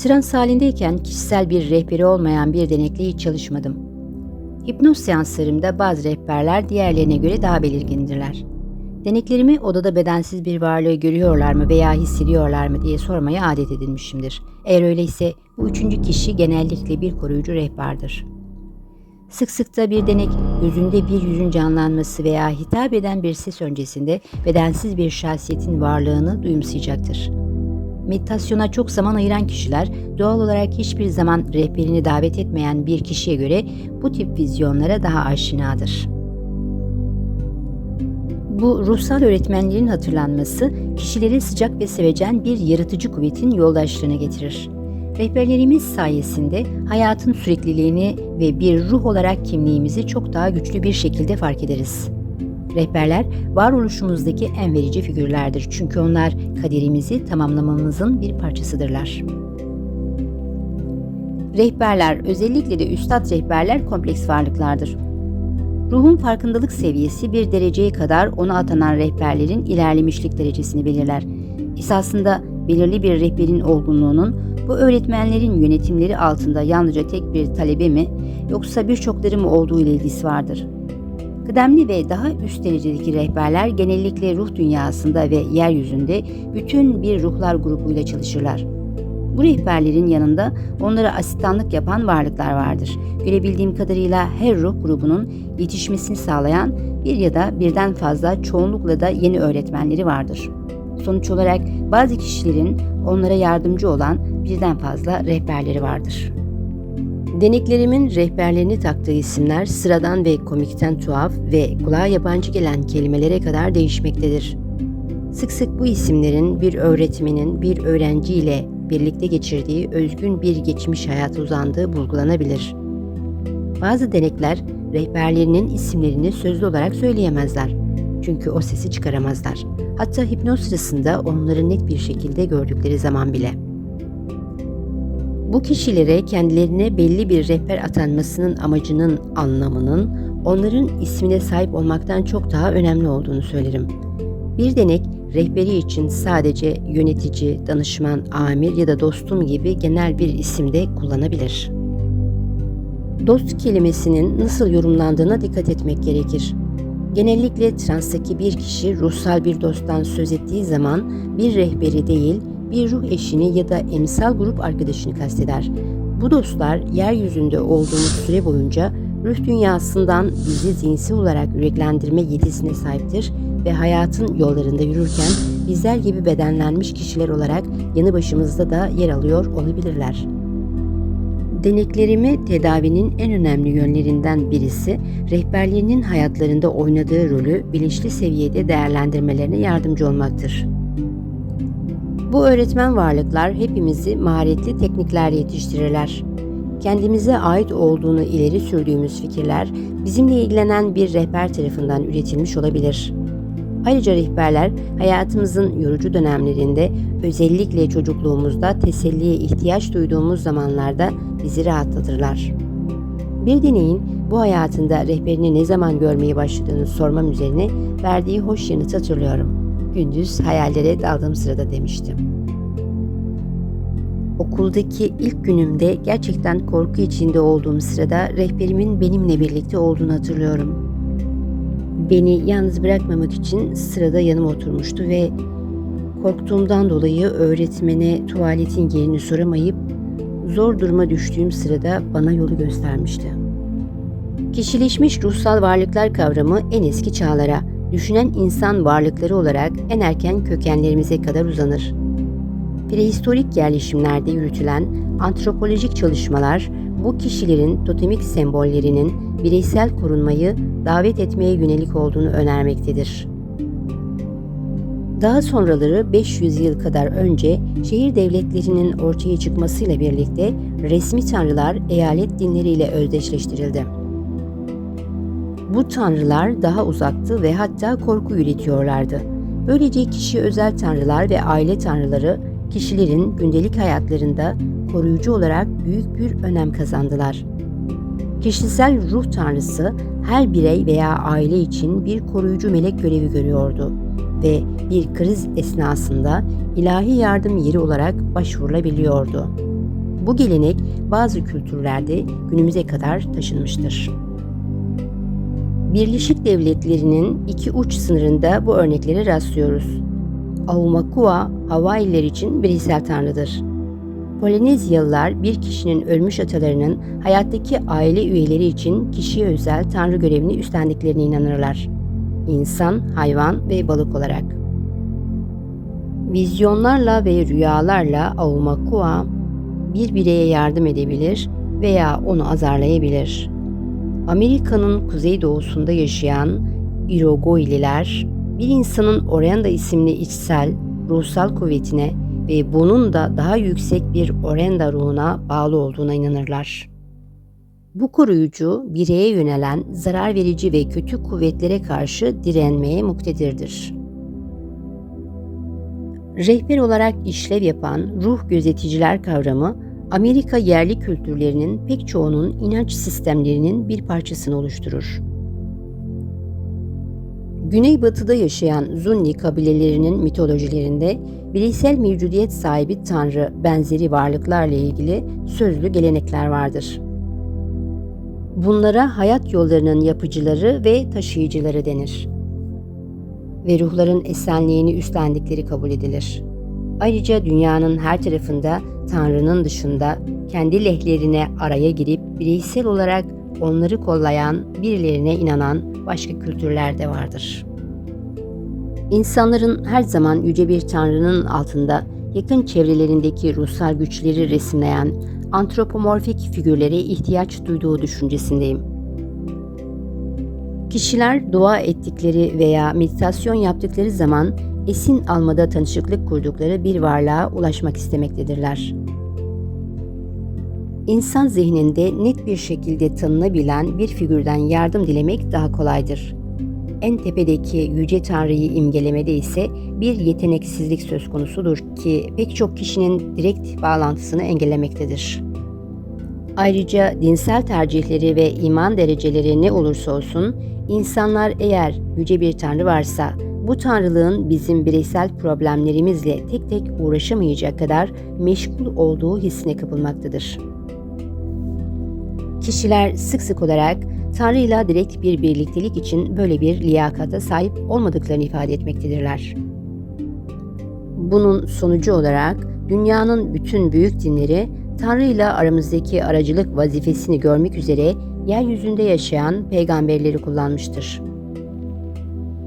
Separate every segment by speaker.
Speaker 1: Trans halindeyken kişisel bir rehberi olmayan bir denekle hiç çalışmadım. Hipnoz seanslarımda bazı rehberler diğerlerine göre daha belirgindirler. Deneklerimi odada bedensiz bir varlığı görüyorlar mı veya hissediyorlar mı diye sormaya adet edinmişimdir. Eğer öyleyse bu üçüncü kişi genellikle bir koruyucu rehberdir. Sık sık da bir denek gözünde bir yüzün canlanması veya hitap eden bir ses öncesinde bedensiz bir şahsiyetin varlığını duyumsayacaktır. Meditasyona çok zaman ayıran kişiler doğal olarak hiçbir zaman rehberini davet etmeyen bir kişiye göre bu tip vizyonlara daha aşinadır. Bu ruhsal öğretmenlerin hatırlanması kişileri sıcak ve sevecen bir yaratıcı kuvvetin yoldaşlığına getirir. Rehberlerimiz sayesinde hayatın sürekliliğini ve bir ruh olarak kimliğimizi çok daha güçlü bir şekilde fark ederiz. Rehberler varoluşumuzdaki en verici figürlerdir çünkü onlar kaderimizi tamamlamamızın bir parçasıdırlar. Rehberler, özellikle de üstad rehberler kompleks varlıklardır. Ruhun farkındalık seviyesi bir dereceye kadar ona atanan rehberlerin ilerlemişlik derecesini belirler. Esasında belirli bir rehberin olgunluğunun bu öğretmenlerin yönetimleri altında yalnızca tek bir talebe mi yoksa birçokları mı olduğu ile ilgisi vardır. Kıdemli ve daha üst derecedeki rehberler genellikle ruh dünyasında ve yeryüzünde bütün bir ruhlar grubuyla çalışırlar. Bu rehberlerin yanında onlara asistanlık yapan varlıklar vardır. Görebildiğim kadarıyla her ruh grubunun yetişmesini sağlayan bir ya da birden fazla, çoğunlukla da yeni öğretmenleri vardır. Sonuç olarak bazı kişilerin onlara yardımcı olan birden fazla rehberleri vardır. Deneklerimin rehberlerini taktığı isimler sıradan ve komikten tuhaf ve kulağa yabancı gelen kelimelere kadar değişmektedir. Sık sık bu isimlerin bir öğretmenin bir öğrenciyle birlikte geçirdiği özgün bir geçmiş hayata uzandığı bulgulanabilir. Bazı denekler rehberlerinin isimlerini sözlü olarak söyleyemezler. Çünkü o sesi çıkaramazlar. Hatta hipnoz sırasında onları net bir şekilde gördükleri zaman bile. Bu kişilere kendilerine belli bir rehber atanmasının amacının anlamının onların ismine sahip olmaktan çok daha önemli olduğunu söylerim. Bir denek rehberi için sadece yönetici, danışman, amir ya da dostum gibi genel bir isim de kullanabilir. Dost kelimesinin nasıl yorumlandığına dikkat etmek gerekir. Genellikle transtaki bir kişi ruhsal bir dosttan söz ettiği zaman bir rehberi değil, bir ruh eşini ya da emsal grup arkadaşını kasteder. Bu dostlar yeryüzünde olduğumuz süre boyunca ruh dünyasından bizi zihinsel olarak yüreklendirme yetisine sahiptir ve hayatın yollarında yürürken bizler gibi bedenlenmiş kişiler olarak yanı başımızda da yer alıyor olabilirler. Deneklerimi tedavinin en önemli yönlerinden birisi, rehberlerinin hayatlarında oynadığı rolü bilinçli seviyede değerlendirmelerine yardımcı olmaktır. Bu öğretmen varlıklar hepimizi maharetli tekniklerle yetiştirirler. Kendimize ait olduğunu ileri sürdüğümüz fikirler bizimle ilgilenen bir rehber tarafından üretilmiş olabilir. Ayrıca rehberler hayatımızın yorucu dönemlerinde, özellikle çocukluğumuzda teselliye ihtiyaç duyduğumuz zamanlarda bizi rahatlatırlar. Bir deneyin bu hayatında rehberini ne zaman görmeye başladığını sormam üzerine verdiği hoş yanıtı hatırlıyorum. Gündüz hayallere daldığım sırada demiştim. Okuldaki ilk günümde gerçekten korku içinde olduğum sırada rehberimin benimle birlikte olduğunu hatırlıyorum. Beni yalnız bırakmamak için sırada yanıma oturmuştu ve korktuğumdan dolayı öğretmene tuvaletin yerini soramayıp zor duruma düştüğüm sırada bana yolu göstermişti. Kişileşmiş ruhsal varlıklar kavramı en eski çağlara, düşünen insan varlıkları olarak en erken kökenlerimize kadar uzanır. Prehistorik yerleşimlerde yürütülen antropolojik çalışmalar bu kişilerin totemik sembollerinin bireysel korunmayı davet etmeye yönelik olduğunu önermektedir. Daha sonraları 500 yıl kadar önce şehir devletlerinin ortaya çıkmasıyla birlikte resmi tanrılar eyalet dinleriyle özdeşleştirildi. Bu tanrılar daha uzaktı ve hatta korku üretiyorlardı. Böylece kişi özel tanrılar ve aile tanrıları kişilerin gündelik hayatlarında koruyucu olarak büyük bir önem kazandılar. Kişisel ruh tanrısı her birey veya aile için bir koruyucu melek görevi görüyordu ve bir kriz esnasında ilahi yardım yeri olarak başvurulabiliyordu. Bu gelenek bazı kültürlerde günümüze kadar taşınmıştır. Birleşik Devletleri'nin iki uç sınırında bu örneklere rastlıyoruz. Aumakua, Hawaiiler için bireysel tanrıdır. Polinezyalılar bir kişinin ölmüş atalarının hayattaki aile üyeleri için kişiye özel tanrı görevini üstlendiklerine inanırlar. İnsan, hayvan ve balık olarak. Vizyonlarla ve rüyalarla Aumakua bir bireye yardım edebilir veya onu azarlayabilir. Amerika'nın kuzeydoğusunda yaşayan Iroquois'liler, bir insanın Orenda isimli içsel, ruhsal kuvvetine ve bunun da daha yüksek bir Orenda ruhuna bağlı olduğuna inanırlar. Bu koruyucu, bireye yönelen zarar verici ve kötü kuvvetlere karşı direnmeye muktedirdir. Rehber olarak işlev yapan ruh gözeticiler kavramı, Amerika yerli kültürlerinin pek çoğunun inanç sistemlerinin bir parçasını oluşturur. Güneybatıda yaşayan Zuni kabilelerinin mitolojilerinde bireysel mevcudiyet sahibi tanrı benzeri varlıklarla ilgili sözlü gelenekler vardır. Bunlara hayat yollarının yapıcıları ve taşıyıcıları denir ve ruhların esenliğini üstlendikleri kabul edilir. Ayrıca dünyanın her tarafında Tanrı'nın dışında kendi lehlerine araya girip bireysel olarak onları kollayan, birilerine inanan başka kültürler de vardır. İnsanların her zaman yüce bir Tanrı'nın altında yakın çevrelerindeki ruhsal güçleri resimleyen antropomorfik figürlere ihtiyaç duyduğu düşüncesindeyim. Kişiler dua ettikleri veya meditasyon yaptıkları zaman esin almada tanışıklık kurdukları bir varlığa ulaşmak istemektedirler. İnsan zihninde net bir şekilde tanınabilen bir figürden yardım dilemek daha kolaydır. En tepedeki Yüce Tanrı'yı imgelemede ise bir yeteneksizlik söz konusudur ki pek çok kişinin direkt bağlantısını engellemektedir. Ayrıca dinsel tercihleri ve iman dereceleri ne olursa olsun, insanlar eğer yüce bir Tanrı varsa, bu Tanrılığın bizim bireysel problemlerimizle tek tek uğraşamayacak kadar meşgul olduğu hissine kapılmaktadır. Kişiler sık sık olarak Tanrı'yla direkt bir birliktelik için böyle bir liyakata sahip olmadıklarını ifade etmektedirler. Bunun sonucu olarak dünyanın bütün büyük dinleri Tanrı'yla aramızdaki aracılık vazifesini görmek üzere yeryüzünde yaşayan peygamberleri kullanmıştır.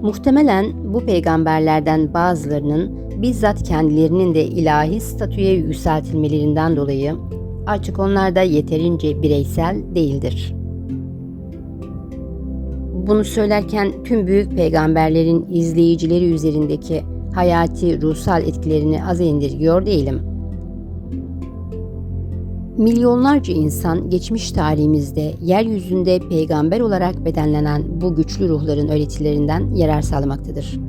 Speaker 1: Muhtemelen bu peygamberlerden bazılarının bizzat kendilerinin de ilahi statüye yükseltilmelerinden dolayı artık onlar da yeterince bireysel değildir. Bunu söylerken tüm büyük peygamberlerin izleyicileri üzerindeki hayati ruhsal etkilerini aza indirgiyor değilim. Milyonlarca insan geçmiş tarihimizde yeryüzünde peygamber olarak bedenlenen bu güçlü ruhların öğretilerinden yarar sağlamaktadır.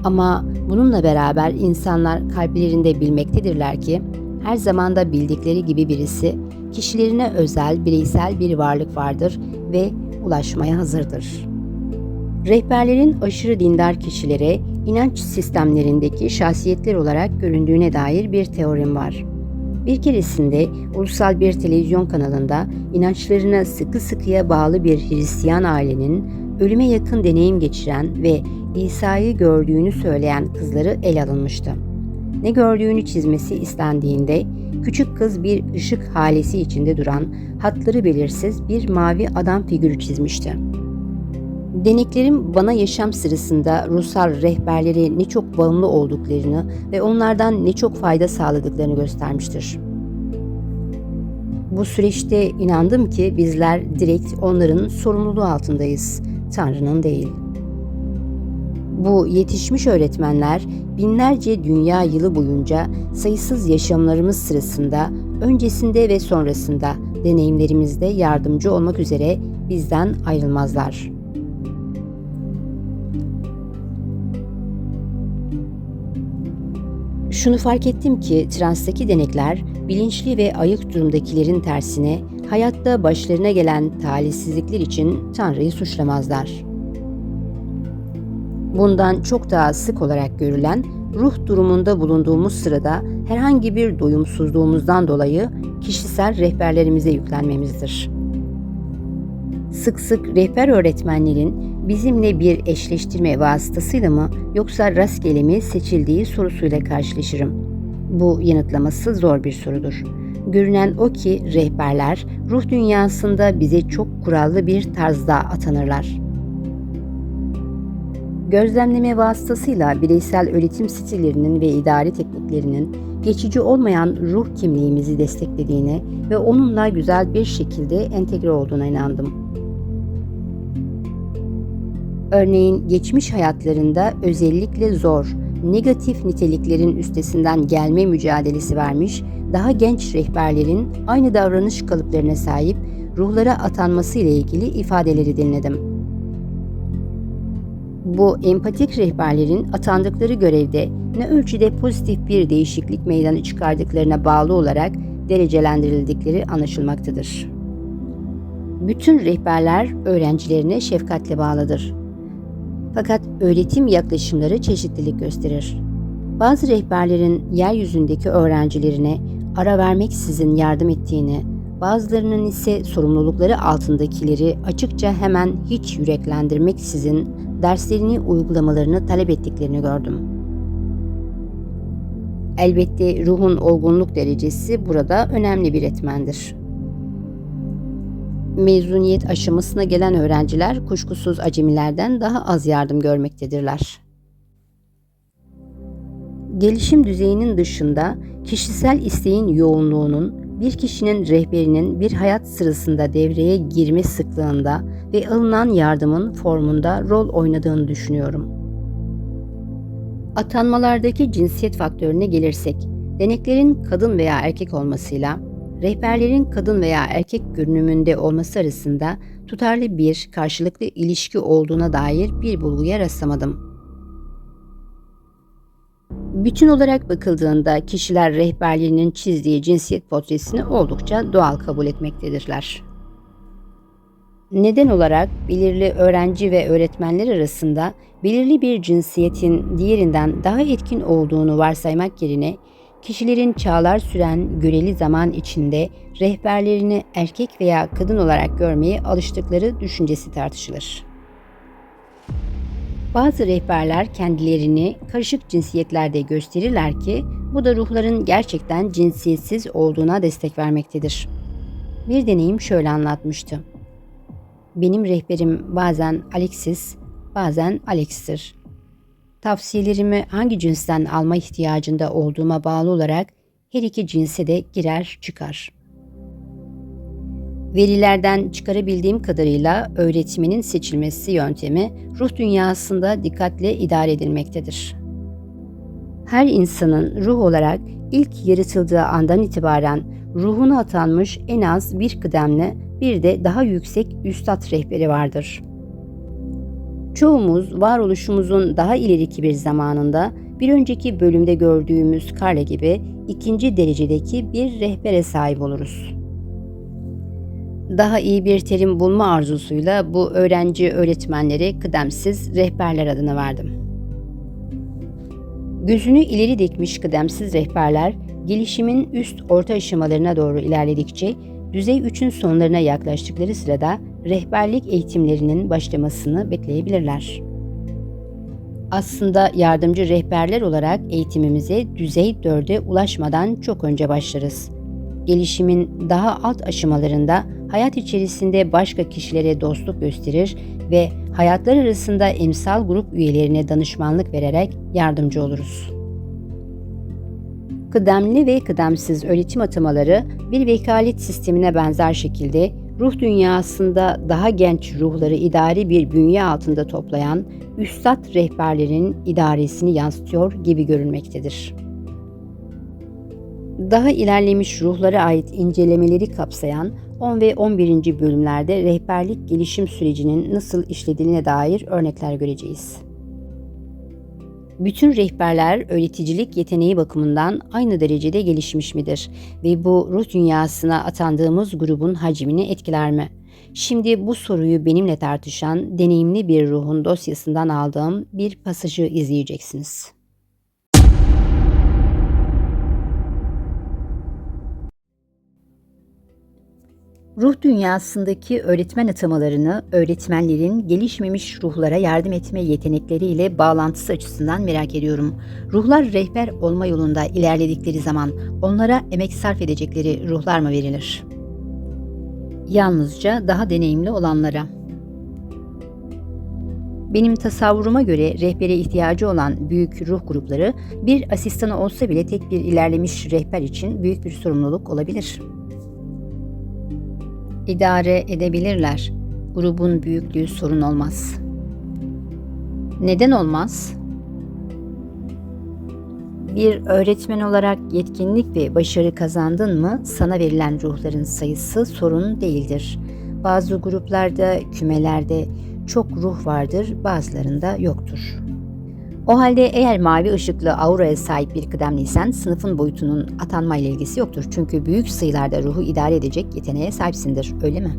Speaker 1: Ama bununla beraber insanlar kalplerinde bilmektedirler ki her zamanda bildikleri gibi birisi kişilerine özel bireysel bir varlık vardır ve ulaşmaya hazırdır. Rehberlerin aşırı dindar kişilere inanç sistemlerindeki şahsiyetler olarak göründüğüne dair bir teorim var. Bir keresinde ulusal bir televizyon kanalında inançlarına sıkı sıkıya bağlı bir Hristiyan ailenin ölüme yakın deneyim geçiren ve İsa'yı gördüğünü söyleyen kızları ele alınmıştı. Ne gördüğünü çizmesi istendiğinde küçük kız bir ışık halesi içinde duran hatları belirsiz bir mavi adam figürü çizmişti. Deneklerim bana yaşam sırasında ruhsal rehberlere ne çok bağımlı olduklarını ve onlardan ne çok fayda sağladıklarını göstermiştir. Bu süreçte inandım ki bizler direkt onların sorumluluğu altındayız, Tanrı'nın değil. Bu yetişmiş öğretmenler binlerce dünya yılı boyunca sayısız yaşamlarımız sırasında, öncesinde ve sonrasında deneyimlerimizde yardımcı olmak üzere bizden ayrılmazlar. Şunu fark ettim ki transtaki denekler bilinçli ve ayık durumdakilerin tersine hayatta başlarına gelen talihsizlikler için Tanrı'yı suçlamazlar. Bundan çok daha sık olarak görülen ruh durumunda bulunduğumuz sırada herhangi bir doyumsuzluğumuzdan dolayı kişisel rehberlerimize yüklenmemizdir. Sık sık rehber öğretmenlerin bizimle bir eşleştirme vasıtasıyla mı yoksa rastgele mi seçildiği sorusuyla karşılaşırım. Bu yanıtlaması zor bir sorudur. Görünen o ki rehberler ruh dünyasında bize çok kurallı bir tarzda atanırlar. Gözlemleme vasıtasıyla bireysel öğretim stillerinin ve idari tekniklerinin geçici olmayan ruh kimliğimizi desteklediğine ve onunla güzel bir şekilde entegre olduğuna inandım. Örneğin geçmiş hayatlarında özellikle zor, negatif niteliklerin üstesinden gelme mücadelesi vermiş daha genç rehberlerin aynı davranış kalıplarına sahip ruhlara atanması ile ilgili ifadeleri dinledim. Bu empatik rehberlerin atandıkları görevde ne ölçüde pozitif bir değişiklik meydana çıkardıklarına bağlı olarak derecelendirildikleri anlaşılmaktadır. Bütün rehberler öğrencilerine şefkatle bağlıdır. Fakat öğretim yaklaşımları çeşitlilik gösterir. Bazı rehberlerin yeryüzündeki öğrencilerine ara vermeksizin yardım ettiğini, bazılarının ise sorumlulukları altındakileri açıkça hemen hiç yüreklendirmeksizin derslerini uygulamalarını talep ettiklerini gördüm. Elbette ruhun olgunluk derecesi burada önemli bir etmendir. Mezuniyet aşamasına gelen öğrenciler kuşkusuz acemilerden daha az yardım görmektedirler. Gelişim düzeyinin dışında kişisel isteğin yoğunluğunun bir kişinin rehberinin bir hayat sırasında devreye girme sıklığında ve alınan yardımın formunda rol oynadığını düşünüyorum. Atanmalardaki cinsiyet faktörüne gelirsek, deneklerin kadın veya erkek olmasıyla rehberlerin kadın veya erkek görünümünde olması arasında tutarlı bir karşılıklı ilişki olduğuna dair bir bulguya rastlamadım. Bütün olarak bakıldığında kişiler rehberlerinin çizdiği cinsiyet portresini oldukça doğal kabul etmektedirler. Neden olarak belirli öğrenci ve öğretmenler arasında belirli bir cinsiyetin diğerinden daha etkin olduğunu varsaymak yerine kişilerin çağlar süren göreli zaman içinde rehberlerini erkek veya kadın olarak görmeye alıştıkları düşüncesi tartışılır. Bazı rehberler kendilerini karışık cinsiyetlerde gösterirler ki bu da ruhların gerçekten cinsiyetsiz olduğuna destek vermektedir. Bir deneyim şöyle anlatmıştı. Benim rehberim bazen Alexis, bazen Alex'tir. Tavsiyelerimi hangi cinsten alma ihtiyacında olduğuma bağlı olarak her iki cinse de girer çıkar. Verilerden çıkarabildiğim kadarıyla öğretmenin seçilmesi yöntemi ruh dünyasında dikkatle idare edilmektedir. Her insanın ruh olarak ilk yaratıldığı andan itibaren ruhuna atanmış en az bir kıdemli bir de daha yüksek üstad rehberi vardır. Çoğumuz varoluşumuzun daha ileriki bir zamanında bir önceki bölümde gördüğümüz Carla gibi ikinci derecedeki bir rehbere sahip oluruz. Daha iyi bir terim bulma arzusuyla bu öğrenci öğretmenlere kıdemsiz rehberler adını verdim. Gözünü ileri dikmiş kıdemsiz rehberler, gelişimin üst orta aşamalarına doğru ilerledikçe düzey 3'ün sonlarına yaklaştıkları sırada rehberlik eğitimlerinin başlamasını bekleyebilirler. Aslında yardımcı rehberler olarak eğitimimize düzey 4'e ulaşmadan çok önce başlarız. Gelişimin daha alt aşamalarında hayat içerisinde başka kişilere dostluk gösterir ve hayatlar arasında emsal grup üyelerine danışmanlık vererek yardımcı oluruz. Kıdemli ve kıdemsiz öğretim atamaları bir vekalet sistemine benzer şekilde ruh dünyasında daha genç ruhları idari bir bünye altında toplayan üstad rehberlerin idaresini yansıtıyor gibi görünmektedir. Daha ilerlemiş ruhlara ait incelemeleri kapsayan 10 ve 11. bölümlerde rehberlik gelişim sürecinin nasıl işlediğine dair örnekler göreceğiz. Bütün rehberler öğreticilik yeteneği bakımından aynı derecede gelişmiş midir ve bu ruh dünyasına atandığımız grubun hacmini etkiler mi? Şimdi bu soruyu benimle tartışan deneyimli bir ruhun dosyasından aldığım bir pasajı izleyeceksiniz. Ruh dünyasındaki öğretmen atamalarını öğretmenlerin gelişmemiş ruhlara yardım etme yetenekleriyle bağlantısı açısından merak ediyorum. Ruhlar rehber olma yolunda ilerledikleri zaman onlara emek sarf edecekleri ruhlar mı verilir? Yalnızca daha deneyimli olanlara. Benim tasavvuruma göre rehbere ihtiyacı olan büyük ruh grupları bir asistanı olsa bile tek bir ilerlemiş rehber için büyük bir sorumluluk olabilir. İdare edebilirler. Grubun büyüklüğü sorun olmaz. Neden olmaz? Bir öğretmen olarak yetkinlik ve başarı kazandın mı sana verilen ruhların sayısı sorun değildir. Bazı gruplarda, kümelerde çok ruh vardır, bazılarında yoktur. O halde eğer mavi ışıklı auraya sahip bir kıdemliysen sınıfın boyutunun atanmayla ilgisi yoktur. Çünkü büyük sayılarda ruhu idare edecek yeteneğe sahipsindir, öyle mi?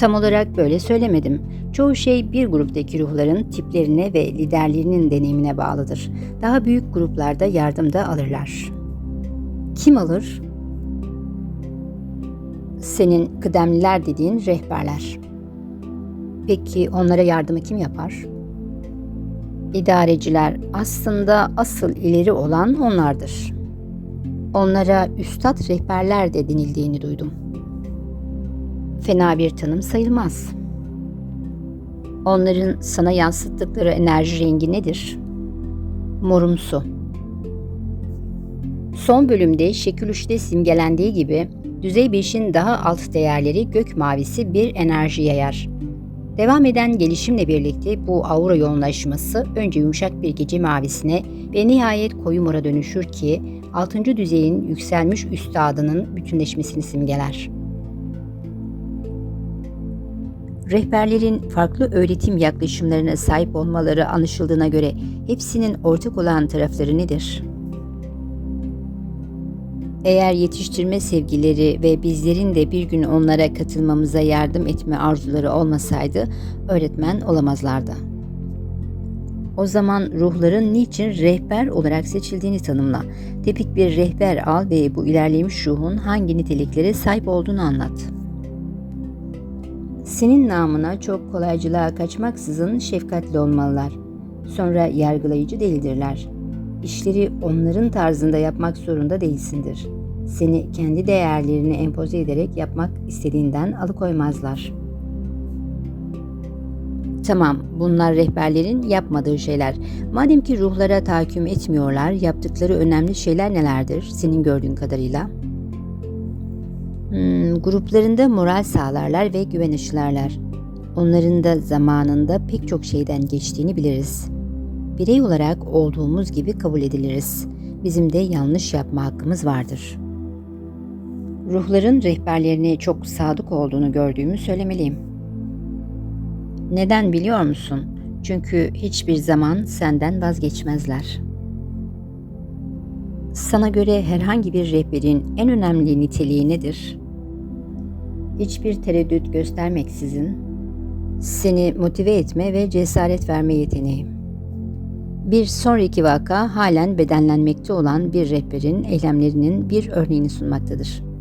Speaker 1: Tam olarak böyle söylemedim. Çoğu şey bir gruptaki ruhların tiplerine ve liderlerinin deneyimine bağlıdır. Daha büyük gruplarda yardım da alırlar. Kim alır? Senin kıdemliler dediğin rehberler. Peki onlara yardımı kim yapar? İdareciler, aslında asıl ileri olan onlardır. Onlara üstad rehberler de denildiğini duydum. Fena bir tanım sayılmaz. Onların sana yansıttıkları enerji rengi nedir? Morumsu. Son bölümde şekil 3'te simgelendiği gibi düzey 5'in daha alt değerleri gök mavisi bir enerji yayar. Devam eden gelişimle birlikte bu aura yoğunlaşması önce yumuşak bir gece mavisine ve nihayet koyu mora dönüşür ki 6. düzeyin yükselmiş üstadının bütünleşmesini simgeler. Rehberlerin farklı öğretim yaklaşımlarına sahip olmaları anlaşıldığına göre hepsinin ortak olan tarafları nedir? Eğer yetiştirme sevgileri ve bizlerin de bir gün onlara katılmamıza yardım etme arzuları olmasaydı öğretmen olamazlardı. O zaman ruhların niçin rehber olarak seçildiğini tanımla. Tipik bir rehber al ve bu ilerlemiş ruhun hangi niteliklere sahip olduğunu anlat. Senin namına çok kolaycılığa kaçmaksızın şefkatli olmalılar. Sonra yargılayıcı değildirler. İşleri onların tarzında yapmak zorunda değilsindir. Seni kendi değerlerini empoze ederek yapmak istediğinden alıkoymazlar. Tamam, bunlar rehberlerin yapmadığı şeyler. Madem ki ruhlara tahakküm etmiyorlar, yaptıkları önemli şeyler nelerdir senin gördüğün kadarıyla? Gruplarında moral sağlarlar ve güven aşılarlar. Onların da zamanında pek çok şeyden geçtiğini biliriz. Birey olarak olduğumuz gibi kabul ediliriz. Bizim de yanlış yapma hakkımız vardır. Ruhların rehberlerine çok sadık olduğunu gördüğümü söylemeliyim. Neden biliyor musun? Çünkü hiçbir zaman senden vazgeçmezler. Sana göre herhangi bir rehberin en önemli niteliği nedir? Hiçbir tereddüt göstermeksizin seni motive etme ve cesaret verme yeteneği. Bir sonraki vaka halen bedenlenmekte olan bir rehberin eylemlerinin bir örneğini sunmaktadır.